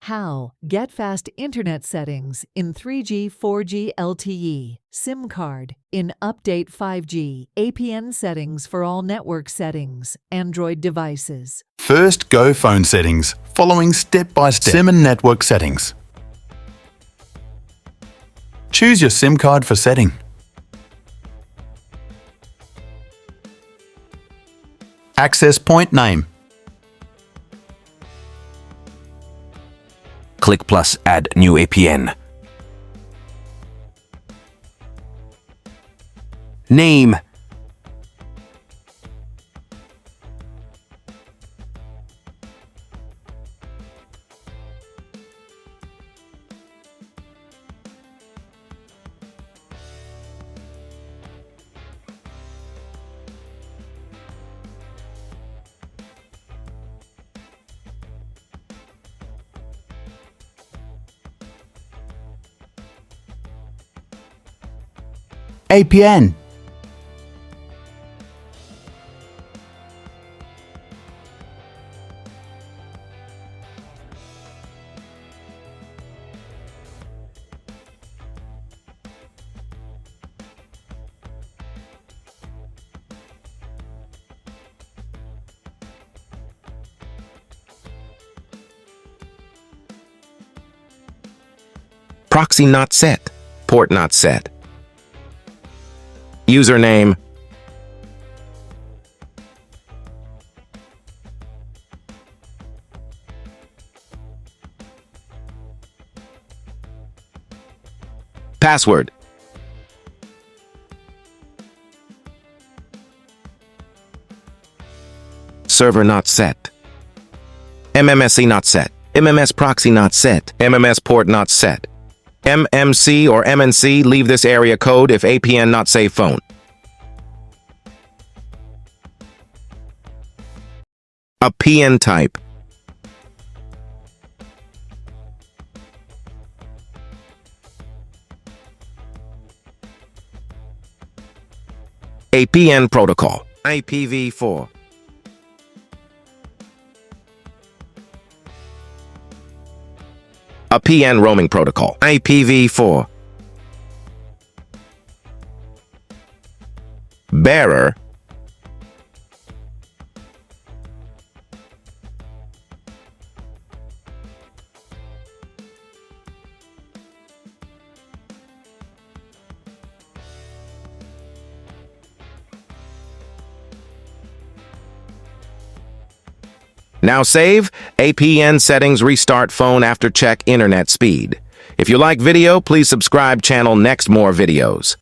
How? Get fast internet settings in 3G, 4G LTE, SIM card, in Update 5G, APN settings for all network settings, Android devices. First, go phone settings, following step-by-step SIM and network settings. Choose your SIM card for setting. Access point name. Click plus add new APN. Name. APN. Proxy not set. Port not set. Username. Password. Server not set. MMSE not set. MMS proxy not set. MMS port not set. MMC or MNC, leave this area code if APN not save phone. A PN type. APN protocol. IPv4. A PN roaming protocol. IPv4. Bearer. Now save. APN settings restart phone after check internet speed. If you like video, please subscribe channel next more videos.